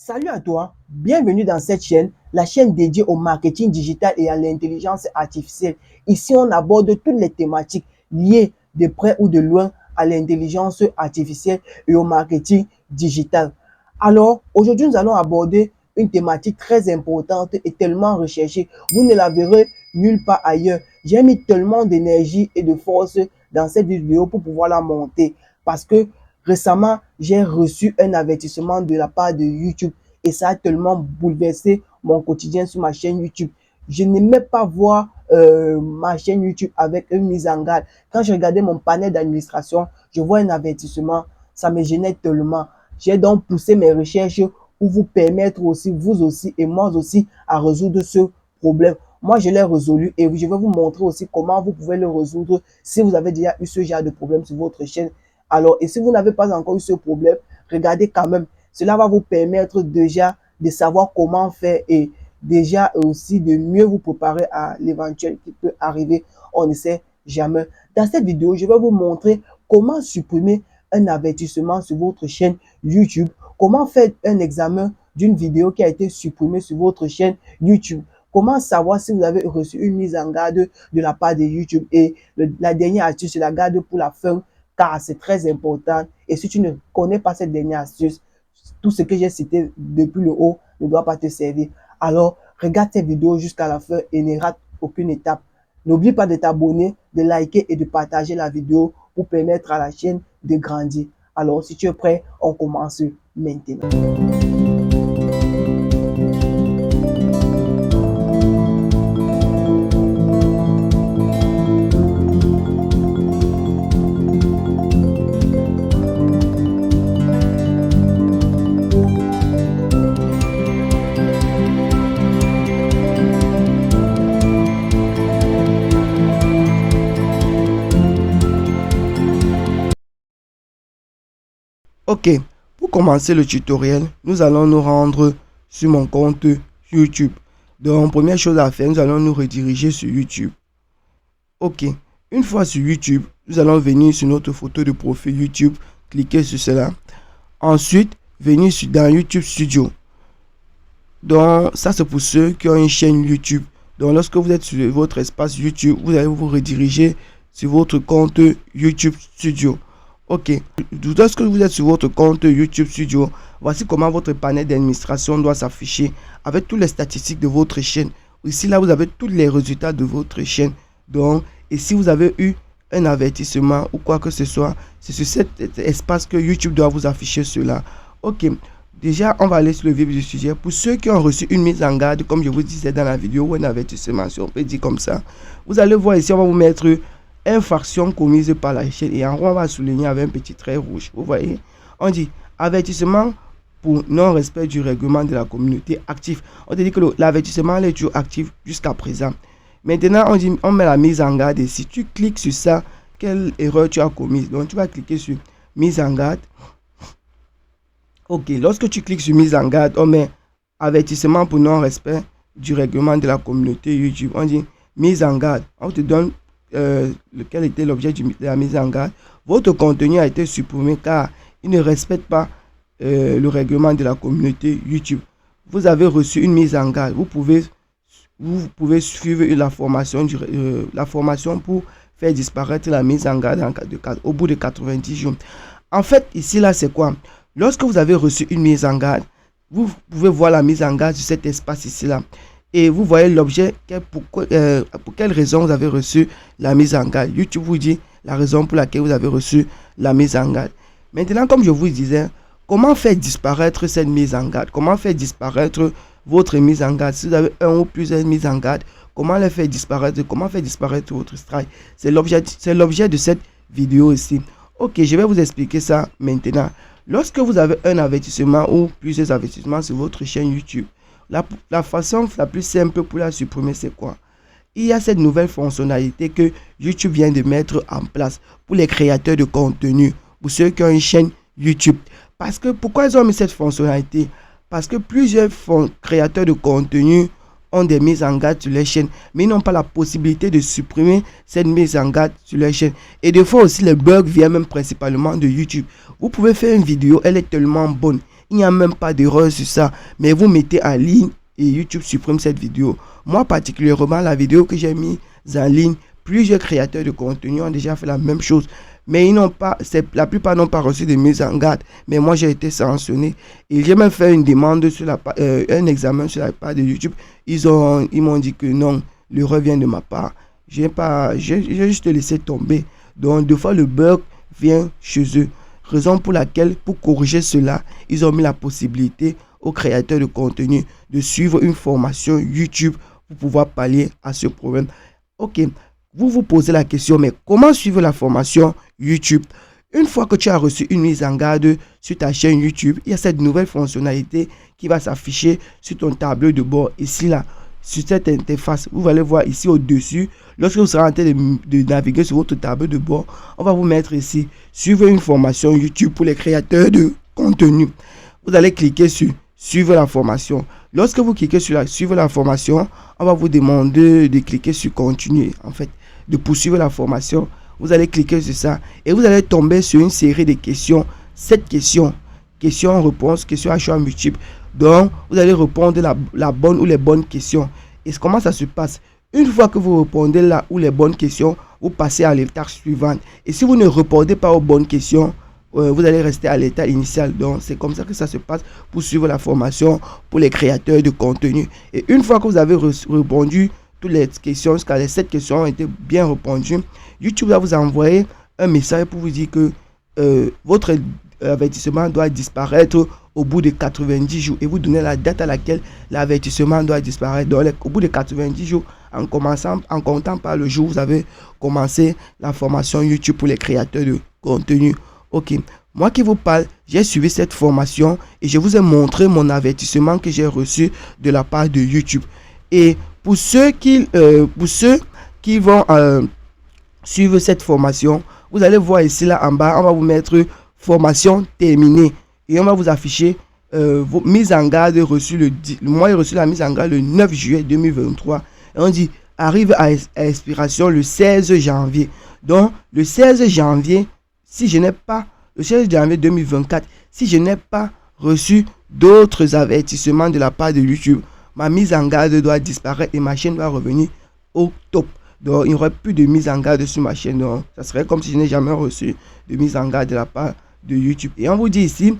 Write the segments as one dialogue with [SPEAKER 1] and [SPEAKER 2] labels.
[SPEAKER 1] Salut à toi, bienvenue dans cette chaîne, la chaîne dédiée au marketing digital et à l'intelligence artificielle. Ici, on aborde toutes les thématiques liées de près ou de loin à l'intelligence artificielle et au marketing digital. Alors, aujourd'hui, nous allons aborder une thématique très importante et tellement recherchée. Vous ne la verrez nulle part ailleurs. J'ai mis tellement d'énergie et de force dans cette vidéo pour pouvoir la monter parce que récemment, j'ai reçu un avertissement de la part de YouTube et ça a tellement bouleversé mon quotidien sur ma chaîne YouTube. Je n'aimais pas voir ma chaîne YouTube avec une mise en garde. Quand je regardais mon panel d'administration, je vois un avertissement, ça me gênait tellement. J'ai donc poussé mes recherches pour vous permettre aussi, vous aussi et moi aussi, à résoudre ce problème. Moi, je l'ai résolu et je vais vous montrer aussi comment vous pouvez le résoudre si vous avez déjà eu ce genre de problème sur votre chaîne. Alors, et si vous n'avez pas encore eu ce problème, regardez quand même. Cela va vous permettre déjà de savoir comment faire et déjà aussi de mieux vous préparer à l'éventuel qui peut arriver. On ne sait jamais. Dans cette vidéo, je vais vous montrer comment supprimer un avertissement sur votre chaîne YouTube, comment faire un examen d'une vidéo qui a été supprimée sur votre chaîne YouTube, comment savoir si vous avez reçu une mise en garde de la part de YouTube et la dernière astuce, je la garde pour la fin car c'est très important. Et si tu ne connais pas cette dernière astuce, tout ce que j'ai cité depuis le haut ne doit pas te servir. Alors, regarde cette vidéo jusqu'à la fin et ne rate aucune étape. N'oublie pas de t'abonner, de liker et de partager la vidéo pour permettre à la chaîne de grandir. Alors, si tu es prêt, on commence maintenant.
[SPEAKER 2] Ok, pour commencer le tutoriel, nous allons nous rendre sur mon compte YouTube. Donc, première chose à faire, nous allons nous rediriger sur YouTube. Ok, une fois sur YouTube, nous allons venir sur notre photo de profil YouTube, cliquer sur cela. Ensuite, venir dans YouTube Studio. Donc, ça c'est pour ceux qui ont une chaîne YouTube. Donc, lorsque vous êtes sur votre espace YouTube, vous allez vous rediriger sur votre compte YouTube Studio. Ok, lorsque vous êtes sur votre compte YouTube Studio, voici comment votre panel d'administration doit s'afficher avec toutes les statistiques de votre chaîne. Ici, là, vous avez tous les résultats de votre chaîne. Donc, et si vous avez eu un avertissement ou quoi que ce soit, c'est sur cet espace que YouTube doit vous afficher cela. Ok, déjà, on va aller sur le vif du sujet. Pour ceux qui ont reçu une mise en garde, comme je vous disais dans la vidéo, ou un avertissement, si on peut dire comme ça, vous allez voir ici, on va vous mettre infraction commise par la chaîne et en haut on va souligner avec un petit trait rouge. Vous voyez, on dit avertissement pour non-respect du règlement de la communauté actif. On te dit que l'avertissement est toujours actif jusqu'à présent. Maintenant, on met la mise en garde et si tu cliques sur ça, quelle erreur tu as commise. Donc, tu vas cliquer sur mise en garde. Ok, lorsque tu cliques sur mise en garde, on met avertissement pour non-respect du règlement de la communauté YouTube. On dit mise en garde. On te donne lequel était l'objet de la mise en garde. Votre contenu a été supprimé car il ne respecte pas le règlement de la communauté YouTube. Vous avez reçu une mise en garde. Vous pouvez suivre la formation pour faire disparaître la mise en garde au bout de 90 jours. En fait, ici, là, c'est quoi? Lorsque vous avez reçu une mise en garde, vous pouvez voir la mise en garde sur cet espace ici, là. Et vous voyez l'objet, pour quelle raison vous avez reçu la mise en garde. YouTube vous dit la raison pour laquelle vous avez reçu la mise en garde. Maintenant, comme je vous disais, comment faire disparaître cette mise en garde? Comment faire disparaître votre mise en garde? Si vous avez un ou plusieurs mises en garde, comment les faire disparaître? Comment faire disparaître votre strike? C'est l'objet de cette vidéo ici. Ok, je vais vous expliquer ça maintenant. Lorsque vous avez un avertissement ou plusieurs avertissements sur votre chaîne YouTube, la façon la plus simple pour la supprimer, c'est quoi? Il y a cette nouvelle fonctionnalité que YouTube vient de mettre en place pour les créateurs de contenu, pour ceux qui ont une chaîne YouTube. Parce que, pourquoi ils ont mis cette fonctionnalité? Parce que plusieurs créateurs de contenu ont des mises en garde sur leur chaîne, mais ils n'ont pas la possibilité de supprimer cette mise en garde sur leur chaîne. Et des fois aussi, les bugs viennent même principalement de YouTube. Vous pouvez faire une vidéo, elle est tellement bonne. Il n'y a même pas d'erreur sur ça. Mais vous mettez en ligne et YouTube supprime cette vidéo. Moi, particulièrement, la vidéo que j'ai mise en ligne, plusieurs créateurs de contenu ont déjà fait la même chose. Mais ils n'ont pas, la plupart n'ont pas reçu de mise en garde. Mais moi, j'ai été sanctionné. Et j'ai même fait une demande sur un examen sur la part de YouTube. Ils m'ont dit que non, l'erreur vient de ma part. J'ai juste laissé tomber. Donc, deux fois, le bug vient chez eux. Raison pour laquelle, pour corriger cela, ils ont mis la possibilité aux créateurs de contenu de suivre une formation YouTube pour pouvoir pallier à ce problème. Ok, vous vous posez la question, mais comment suivre la formation YouTube? Une fois que tu as reçu une mise en garde sur ta chaîne YouTube, il y a cette nouvelle fonctionnalité qui va s'afficher sur ton tableau de bord. Ici, là, sur cette interface, vous allez voir ici au-dessus, lorsque vous serez en train de naviguer sur votre tableau de bord, on va vous mettre ici, suivre une formation YouTube pour les créateurs de contenu. Vous allez cliquer sur suivre la formation. Lorsque vous cliquez sur suivre la formation, on va vous demander de cliquer sur continuer, en fait, de poursuivre la formation. Vous allez cliquer sur ça et vous allez tomber sur une série de questions. 7 questions, questions-réponses, questions à choix multiples. Donc, vous allez répondre la bonne ou les bonnes questions. Et comment ça se passe? Une fois que vous répondez là ou les bonnes questions, vous passez à l'étape suivante. Et si vous ne répondez pas aux bonnes questions, vous allez rester à l'état initial. Donc, c'est comme ça que ça se passe pour suivre la formation pour les créateurs de contenu. Et une fois que vous avez répondu toutes les questions, jusqu'à les 7 questions ont été bien répondues, YouTube va vous envoyer un message pour vous dire que votre avertissement doit disparaître au bout de 90 jours et vous donner la date à laquelle l'avertissement doit disparaître. Donc, au bout de 90 jours, en comptant par le jour où vous avez commencé la formation YouTube pour les créateurs de contenu. Ok, moi qui vous parle, j'ai suivi cette formation et je vous ai montré mon avertissement que j'ai reçu de la part de YouTube. Et pour ceux qui vont suivre cette formation, vous allez voir ici là en bas, on va vous mettre formation terminée et on va vous afficher vos mises en garde reçues moi j'ai reçu la mise en garde le 9 juillet 2023 et on dit arrive à expiration le 16 janvier. Donc le 16 janvier, si je n'ai pas le 16 janvier 2024, si je n'ai pas reçu d'autres avertissements de la part de YouTube, ma mise en garde doit disparaître et ma chaîne va revenir au top. Donc, il n'y aurait plus de mise en garde sur ma chaîne. Donc, ça serait comme si je n'ai jamais reçu de mise en garde de la part de YouTube. Et on vous dit ici,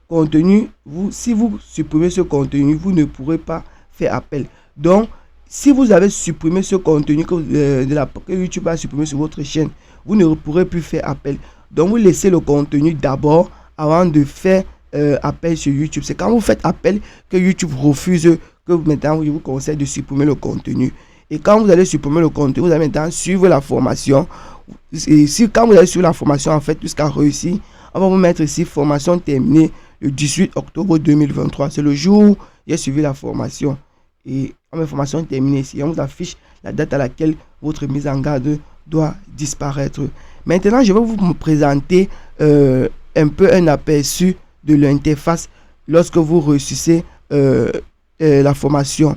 [SPEAKER 2] contenu, si vous supprimez ce contenu, vous ne pourrez pas faire appel. Donc, si vous avez supprimé ce contenu que YouTube a supprimé sur votre chaîne, vous ne pourrez plus faire appel. Donc, vous laissez le contenu d'abord avant de faire appel sur YouTube. C'est quand vous faites appel que YouTube refuse que maintenant il vous conseille de supprimer le contenu. Et quand vous allez supprimer le contenu, vous allez maintenant suivre la formation. Et quand vous allez suivre la formation, en fait, jusqu'à réussir, on va vous mettre ici formation terminée le 18 octobre 2023. C'est le jour où j'ai suivi la formation. Et on met formation terminée ici. On vous affiche la date à laquelle votre mise en garde doit disparaître. Maintenant, je vais vous présenter un peu un aperçu de l'interface lorsque vous réussissez la formation.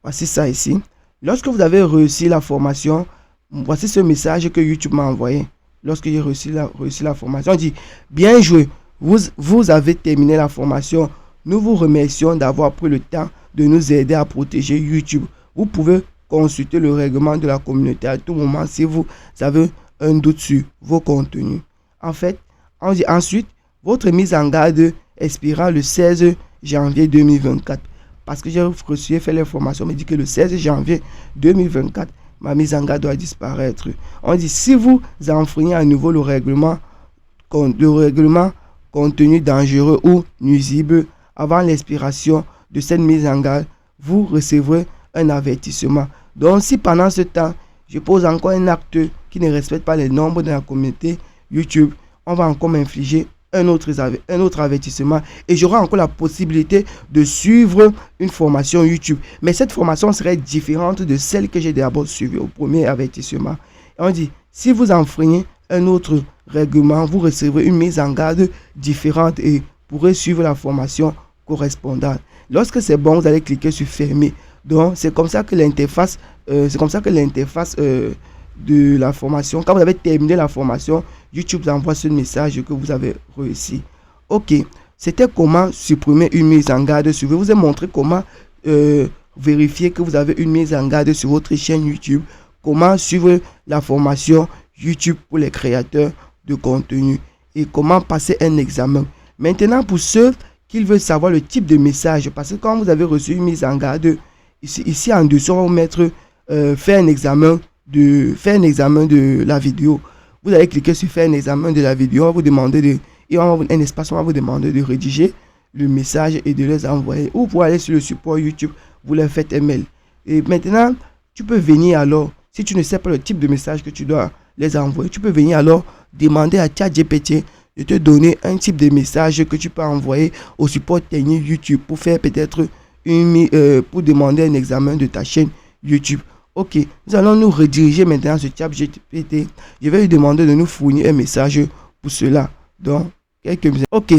[SPEAKER 2] Voici ça ici. Lorsque vous avez réussi la formation, voici ce message que YouTube m'a envoyé. Lorsque j'ai réussi la formation, on dit bien joué, vous avez terminé la formation. Nous vous remercions d'avoir pris le temps de nous aider à protéger YouTube. Vous pouvez consulter le règlement de la communauté à tout moment si vous avez un doute sur vos contenus. En fait, on dit ensuite, votre mise en garde expirera le 16 janvier 2024. Parce que j'ai reçu fait l'information, me dit que le 16 janvier 2024, ma mise en garde doit disparaître. On dit, si vous enfreignez à nouveau le règlement contenu dangereux ou nuisible avant l'expiration de cette mise en garde, vous recevrez un avertissement. Donc, si pendant ce temps, je pose encore un acte qui ne respecte pas les normes de la communauté YouTube, on va encore m'infliger un autre avertissement et j'aurai encore la possibilité de suivre une formation YouTube. Mais cette formation serait différente de celle que j'ai d'abord suivie au premier avertissement. Et on dit, si vous enfreignez un autre règlement, vous recevrez une mise en garde différente et pourrez suivre la formation correspondante. Lorsque c'est bon, vous allez cliquer sur fermer. Donc, c'est comme ça que l'interface, de la formation, quand vous avez terminé la formation, YouTube vous envoie ce message que vous avez réussi. Ok, c'était comment supprimer une mise en garde. Je vais vous ai montré comment vérifier que vous avez une mise en garde sur votre chaîne YouTube, comment suivre la formation YouTube pour les créateurs de contenu et comment passer un examen. Maintenant, pour ceux qui veulent savoir le type de message, parce que quand vous avez reçu une mise en garde, ici en dessous, on va vous mettre faire un examen de la vidéo. Vous allez cliquer sur faire un examen de la vidéo, on va vous demander de, et on va un espace, on va vous demander de rédiger le message et de les envoyer. Ou pour aller sur le support YouTube, vous leur faites un mail. Et maintenant, tu peux venir alors, si tu ne sais pas le type de message que tu dois les envoyer, tu peux venir alors demander à ChatGPT de te donner un type de message que tu peux envoyer au support technique YouTube pour faire peut-être pour demander un examen de ta chaîne YouTube. Ok, nous allons nous rediriger maintenant sur ChatGPT. Je vais lui demander de nous fournir un message pour cela. Donc, quelques minutes. Ok,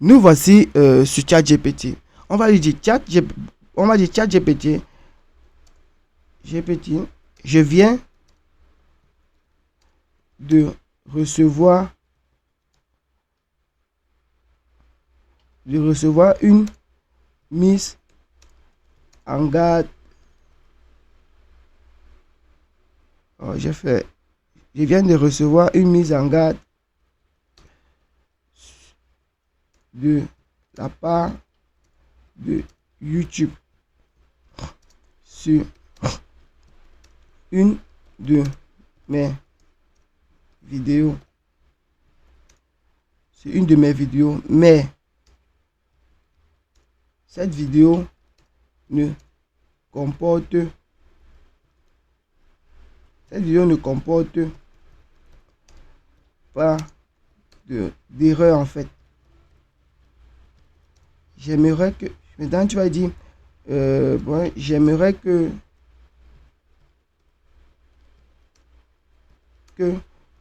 [SPEAKER 2] nous voici sur ChatGPT. On va lui dire ChatGPT. Je viens de recevoir une mise en garde. Oh, je viens de recevoir une mise en garde de la part de YouTube sur une de mes vidéos. Mais cette vidéo ne comporte pas d'erreur en fait. J'aimerais que, maintenant tu vas dire, j'aimerais que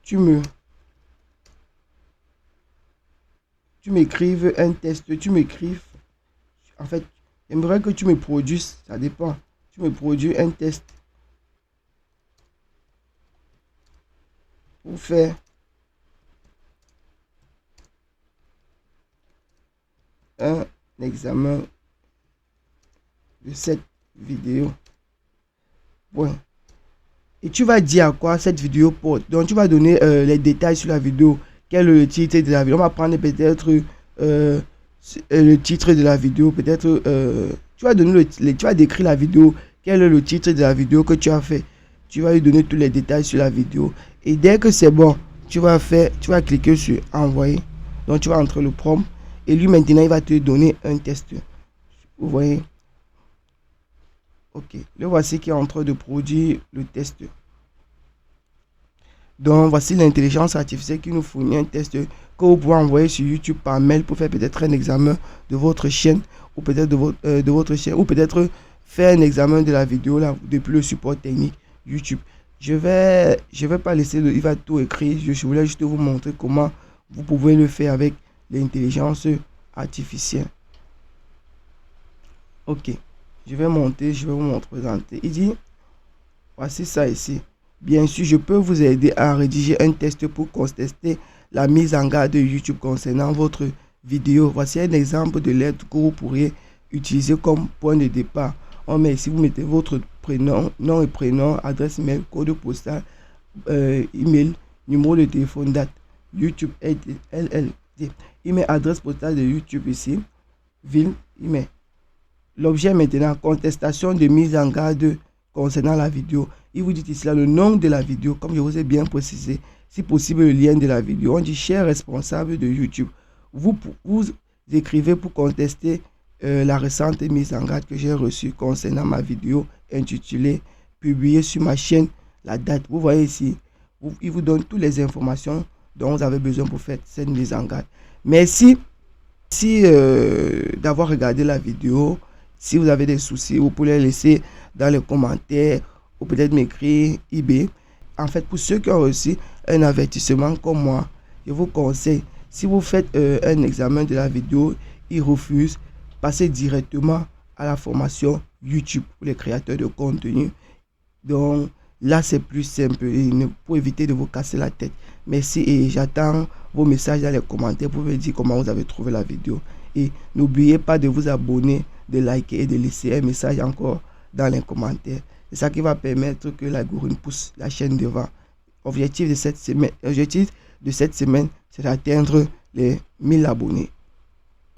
[SPEAKER 2] tu m'écrives un test, en fait, j'aimerais que tu me produises, ça dépend, tu me produis un test pour faire un examen de cette vidéo. Bon. Et tu vas dire à quoi cette vidéo porte. Donc tu vas donner les détails sur la vidéo. Quel est le titre de la vidéo. On va prendre peut-être le titre de la vidéo. Peut-être tu vas donner tu vas décrire la vidéo. Quel est le titre de la vidéo que tu as fait. Tu vas lui donner tous les détails sur la vidéo. Et dès que c'est bon, tu vas cliquer sur envoyer. Donc tu vas entrer le prompt. Et lui maintenant il va te donner un test. Vous voyez. Ok, le voici qui est en train de produire le test. Donc voici l'intelligence artificielle qui nous fournit un test que vous pouvez envoyer sur YouTube par mail pour faire peut-être un examen de votre chaîne ou peut-être de votre chaîne ou peut-être faire un examen de la vidéo là depuis le support technique YouTube. Je vais pas laisser il va tout écrire. Je voulais juste vous montrer comment vous pouvez le faire avec l'intelligence artificielle. Ok. Je vais monter, je vais vous présenter. Il dit, voici ça ici. Bien sûr, je peux vous aider à rédiger un test pour contester la mise en garde de YouTube concernant votre vidéo. Voici un exemple de lettre que vous pourriez utiliser comme point de départ. On met ici, vous mettez votre prénom, nom et prénom, adresse mail, code postal, email, numéro de téléphone, date, YouTube, LLD. Il met adresse postale de YouTube ici, ville, il met. L'objet maintenant, contestation de mise en garde concernant la vidéo. Il vous dit ici là le nom de la vidéo, comme je vous ai bien précisé. Si possible, le lien de la vidéo. On dit cher responsable de YouTube. Vous écrivez pour contester la récente mise en garde que j'ai reçue concernant ma vidéo intitulée publiée sur ma chaîne, la date. Vous voyez ici, il vous donne toutes les informations dont vous avez besoin pour faire cette mise en garde. Merci d'avoir regardé la vidéo. Si vous avez des soucis, vous pouvez les laisser dans les commentaires ou peut-être m'écrire eBay. En fait, pour ceux qui ont reçu un avertissement comme moi, je vous conseille, si vous faites un examen de la vidéo, il refuse, passez directement à la formation YouTube pour les créateurs de contenu. Donc, Là, c'est plus simple pour éviter de vous casser la tête. Merci et j'attends vos messages dans les commentaires pour me dire comment vous avez trouvé la vidéo. Et n'oubliez pas de vous abonner, de liker et de laisser un message encore dans les commentaires. C'est ça qui va permettre que l'algorithme pousse la chaîne devant. Objectif de cette semaine, c'est d'atteindre les 1000 abonnés.